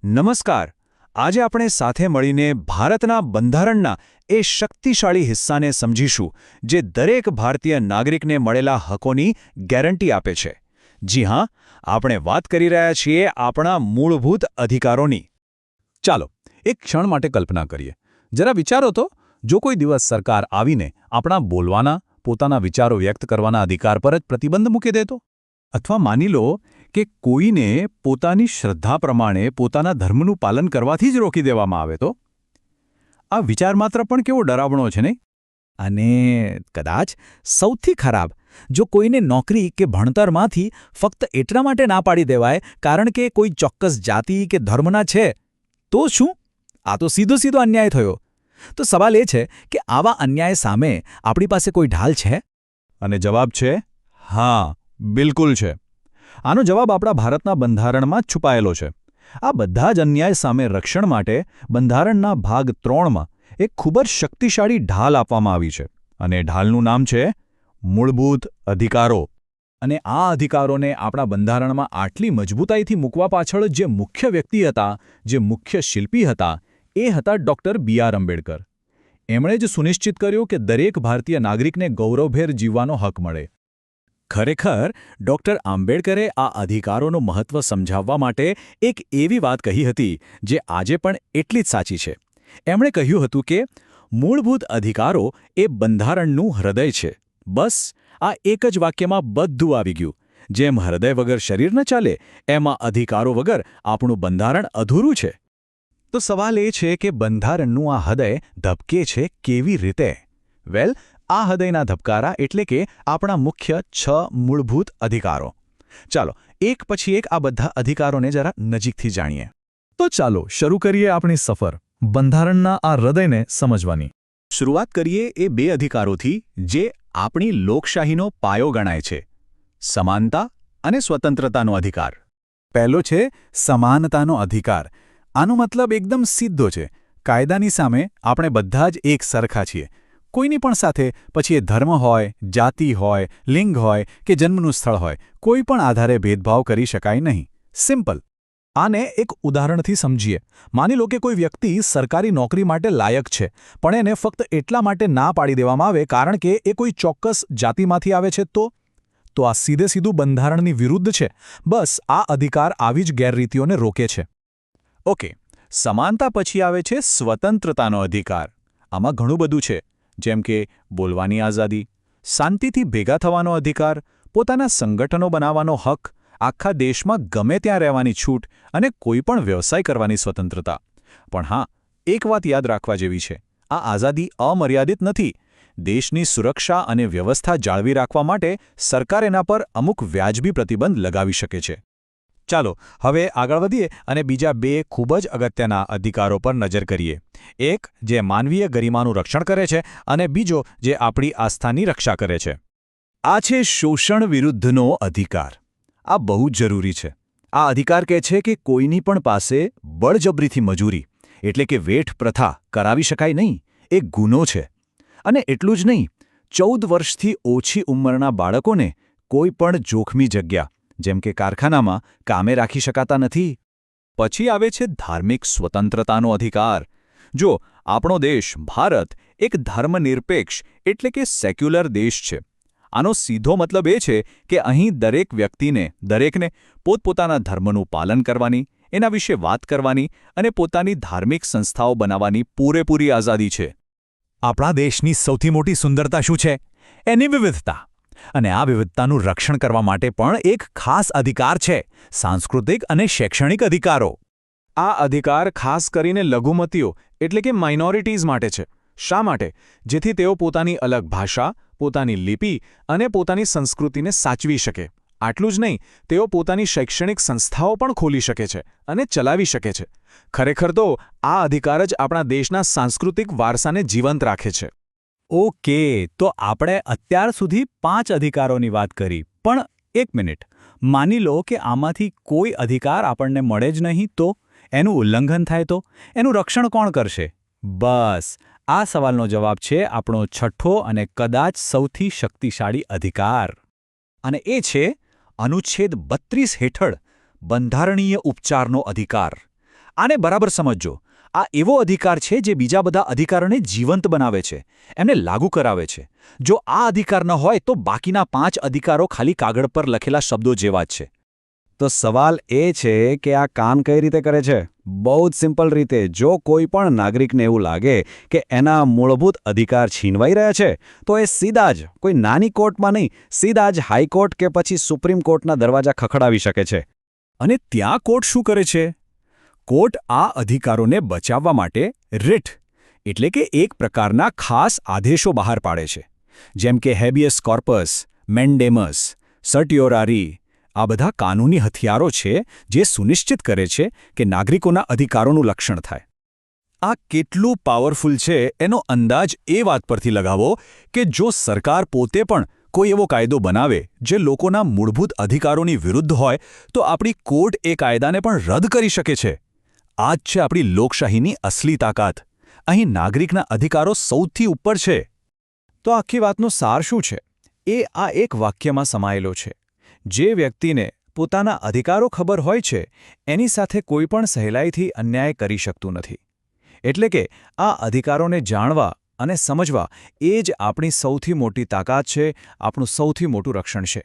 નમસ્કાર. આજે આપણે સાથે મળીને ભારતના બંધારણના એ શક્તિશાળી હિસ્સાને સમજીશું જે દરેક ભારતીય નાગરિકને મળેલા હકોની ગેરંટી આપે છે. જી હા, આપણે વાત કરી રહ્યા છીએ આપણા મૂળભૂત અધિકારોની. ચાલો એક ક્ષણ માટે કલ્પના કરીએ. જરા વિચારો તો, જો કોઈ દિવસ સરકાર આવીને આપણા બોલવાના, પોતાના વિચારો વ્યક્ત કરવાના અધિકાર પર જ પ્રતિબંધ મૂકી દેતો, અથવા માની લો કે કોઈને પોતાની શ્રદ્ધા પ્રમાણે પોતાના ધર્મનું પાલન કરવાથી જ રોકી દેવામાં આવે તો? આ વિચાર માત્ર પણ કેવો ડરાવણો છે નહીં? અને કદાચ સૌથી ખરાબ, જો કોઈને નોકરી કે ભણતરમાંથી ફક્ત એટલા માટે ના પાડી દેવાય કારણ કે કોઈ ચોક્કસ જાતિ કે ધર્મના છે, તો શું? આ તો સીધો સીધો અન્યાય થયો. તો સવાલ એ છે કે આવા અન્યાય સામે આપણી પાસે કોઈ ઢાલ છે? અને જવાબ છે હા, બિલકુલ છે. આનો જવાબ આપણા ભારતના બંધારણમાં જ છુપાયેલો છે. આ બધા જ અન્યાય સામે રક્ષણ માટે બંધારણના ભાગ 3માં એક ખૂબ જ શક્તિશાળી ઢાલ આપવામાં આવી છે, અને ઢાલનું નામ છે મૂળભૂત અધિકારો. અને આ અધિકારોને આપણા બંધારણમાં આટલી મજબૂતાઈથી મૂકવા પાછળ જે મુખ્ય વ્યક્તિ હતા, જે મુખ્ય શિલ્પી હતા, એ હતા ડૉક્ટર બી.આર. આંબેડકર. એમણે જ સુનિશ્ચિત કર્યું કે દરેક ભારતીય નાગરિકને ગૌરવભેર જીવવાનો હક મળે. ખરેખર ડૉક્ટર આંબેડકરે આ અધિકારોનું મહત્ત્વ સમજાવવા માટે એક એવી વાત કહી હતી જે આજે પણ એટલી જ સાચી છે. એમણે કહ્યું હતું કે મૂળભૂત અધિકારો એ બંધારણનું હૃદય છે. બસ આ એક જ વાક્યમાં બધું આવી ગયું. જેમ હૃદય વગર શરીર ન ચાલે, એમાં અધિકારો વગર આપણું બંધારણ અધૂરું છે. તો સવાલ એ છે કે બંધારણનું આ હૃદય ધબકે છે કેવી રીતે? આ હૃદયના ધબકારા એટલે કે આપણા મુખ્ય 6 મૂળભૂત અધિકારો. ચાલો એક પછી એક આ બધા અધિકારોને જરા નજીકથી જાણીએ. તો ચાલો શરૂ કરીએ આપણી સફર બંધારણના આ હૃદયને સમજવાની. શરૂઆત કરીએ એ 2 અધિકારોથી જે આપણી લોકશાહીનો પાયો ગણાય છે: સમાનતા અને સ્વતંત્રતાનો અધિકાર. પહેલો છે સમાનતાનો અધિકાર. આનો મતલબ એકદમ સીધો છે. કાયદાની સામે આપણે બધા જ એક સરખા છીએ. કોઈની પણ સાથે, પછી એ ધર્મ હોય, જાતિ હોય, લિંગ હોય કે જન્મનું સ્થળ હોય, કોઈ પણ આધારે ભેદભાવ કરી શકાય નહીં. સિમ્પલ. આને એક ઉદાહરણથી સમજીએ. માની લો કે કોઈ વ્યક્તિ સરકારી નોકરી માટે લાયક છે, પણ એને ફક્ત એટલા માટે ના પાડી દેવામાં આવે કારણ કે એ કોઈ ચોક્કસ જાતિમાંથી આવે છે. તો આ સીધે સીધું બંધારણની વિરુદ્ધ છે. બસ આ અધિકાર આવી જ ગેરરીતિઓને રોકે છે. ઓકે, સમાનતા પછી આવે છે સ્વતંત્રતાનો અધિકાર. આમાં ઘણું બધું છે, જેમ કે બોલવાની આઝાદી, શાંતિથી ભેગા થવાનો અધિકાર, પોતાના સંગઠનો બનાવવાનો હક, આખા દેશમાં ગમે ત્યાં રહેવાની છૂટ અને કોઈ પણ વ્યવસાય કરવાની સ્વતંત્રતા. પણ હા, એક વાત યાદ રાખવા જેવી છે: આ આઝાદી અમર્યાદિત નથી. દેશની સુરક્ષા અને વ્યવસ્થા જાળવી રાખવા માટે સરકાર એના પર અમુક વ્યાજબી પ્રતિબંધ લગાવી શકે છે. ચાલો હવે આગળ વધીએ અને બીજા 2 ખૂબ જ અગત્યના અધિકારો પર નજર કરીએ. એક જે માનવીય ગરિમાનું રક્ષણ કરે છે, અને બીજો જે આપણી આસ્થાની રક્ષા કરે છે. આ છે શોષણ વિરુદ્ધનો અધિકાર. આ બહુ જ જરૂરી છે. આ અધિકાર કહે છે કે કોઈની પણ પાસે બળજબરીથી મજૂરી એટલે કે વેઠ પ્રથા કરાવી શકાય નહીં. એ ગુનો છે. અને એટલું જ નહીં, 14 વર્ષથી ઓછી ઉંમરના બાળકોને કોઈ પણ જોખમી જગ્યા જેમ કે કારખાનામાં કામે રાખી શકાતા નથી. પછી આવે છે ધાર્મિક સ્વતંત્રતાનો અધિકાર. જો આપણો દેશ ભારત એક ધર્મનિરપેક્ષ એટલે કે સેક્યુલર દેશ છે. આનો સીધો મતલબ એ છે કે અહીં દરેક વ્યક્તિને, દરેકને પોતપોતાના ધર્મનું પાલન કરવાની, એના વિશે વાત કરવાની અને પોતાની ધાર્મિક સંસ્થાઓ બનાવવાની પૂરેપૂરી આઝાદી છે. આપણા દેશની સૌથી મોટી સુંદરતા શું છે? એની વિવિધતા. અને આ વિવિધતાનું રક્ષણ કરવા માટે પણ એક ખાસ અધિકાર છે: સાંસ્કૃતિક અને શૈક્ષણિક અધિકારો. આ અધિકાર ખાસ કરીને લઘુમતીઓ એટલે કે માઇનોરિટીઝ માટે છે. શા માટે? જેથી તેઓ પોતાની અલગ ભાષા, પોતાની લિપિ અને પોતાની સંસ્કૃતિને સાચવી શકે. આટલું જ નહીં, તેઓ પોતાની શૈક્ષણિક સંસ્થાઓ પણ ખોલી શકે છે અને ચલાવી શકે છે. ખરેખર તો આ અધિકાર જ આપણા દેશના સાંસ્કૃતિક વારસાને જીવંત રાખે છે. ઓકે, તો આપણે અત્યાર સુધી 5 અધિકારોની વાત કરી, પણ એક મિનિટ, માની લો કે આમાંથી કોઈ અધિકાર આપણને મળે જ નહીં, તો એનું ઉલ્લંઘન થાય તો એનું રક્ષણ કોણ કરશે? બસ આ સવાલનો જવાબ છે આપણો 6થો અને કદાચ સૌથી શક્તિશાળી અધિકાર. અને એ છે અનુચ્છેદ 32 હેઠળ બંધારણીય ઉપચારનો અધિકાર. આને બરાબર સમજજો. આ એવો અધિકાર છે જે બીજા બધા અધિકારોને જીવંત બનાવે છે, એમને લાગુ કરાવે છે. જો આ અધિકાર ન હોય તો બાકીના 5 અધિકારો ખાલી કાગળ પર લખેલા શબ્દો જેવા જ છે. તો સવાલ એ છે કે આ કામ કઈ રીતે કરે છે? બહુ જ સિમ્પલ રીતે. જો કોઈ પણ નાગરિકને એવું લાગે કે એના મૂળભૂત અધિકાર છીનવાઈ રહ્યા છે, તો એ સીધા જ કોઈ નાની કોર્ટમાં નહીં, સીધા જ હાઈકોર્ટ કે પછી સુપ્રીમ કોર્ટના દરવાજા ખખડાવી શકે છે. અને ત્યાં કોર્ટ શું કરે છે? કોર્ટ આ અધિકારોને બચાવવા માટે રિટ એટલે કે એક પ્રકારના ખાસ આદેશો બહાર પાડે છે, જેમ કે હેબિયસ કોર્પસ, મેન્ડેમસ, સર્ટિયોરારી. આ બધા કાનૂની હથિયારો છે જે સુનિશ્ચિત કરે છે કે નાગરિકોના અધિકારોનું રક્ષણ થાય. આ કેટલું પાવરફુલ છે એનો અંદાજ એ વાત પરથી લગાવો કે જો સરકાર પોતે પણ કોઈ એવો કાયદો બનાવે જે લોકોના મૂળભૂત અધિકારોની વિરુદ્ધ હોય તો આપણી કોર્ટ એ કાયદાને પણ રદ કરી શકે છે. આ જ છે આપણી લોકશાહીની અસલી તાકાત. અહીં નાગરિકના અધિકારો સૌથી ઉપર છે. તો આખી વાતનો સાર શું છે? એ આ એક વાક્યમાં સમાયેલો છે. જે વ્યક્તિને પોતાના અધિકારો ખબર હોય છે એની સાથે કોઈ પણ સહેલાઈથી અન્યાય કરી શકતું નથી. એટલે કે આ અધિકારોને જાણવા અને સમજવા એ જ આપણી સૌથી મોટી તાકાત છે, આપણું સૌથી મોટું રક્ષણ છે.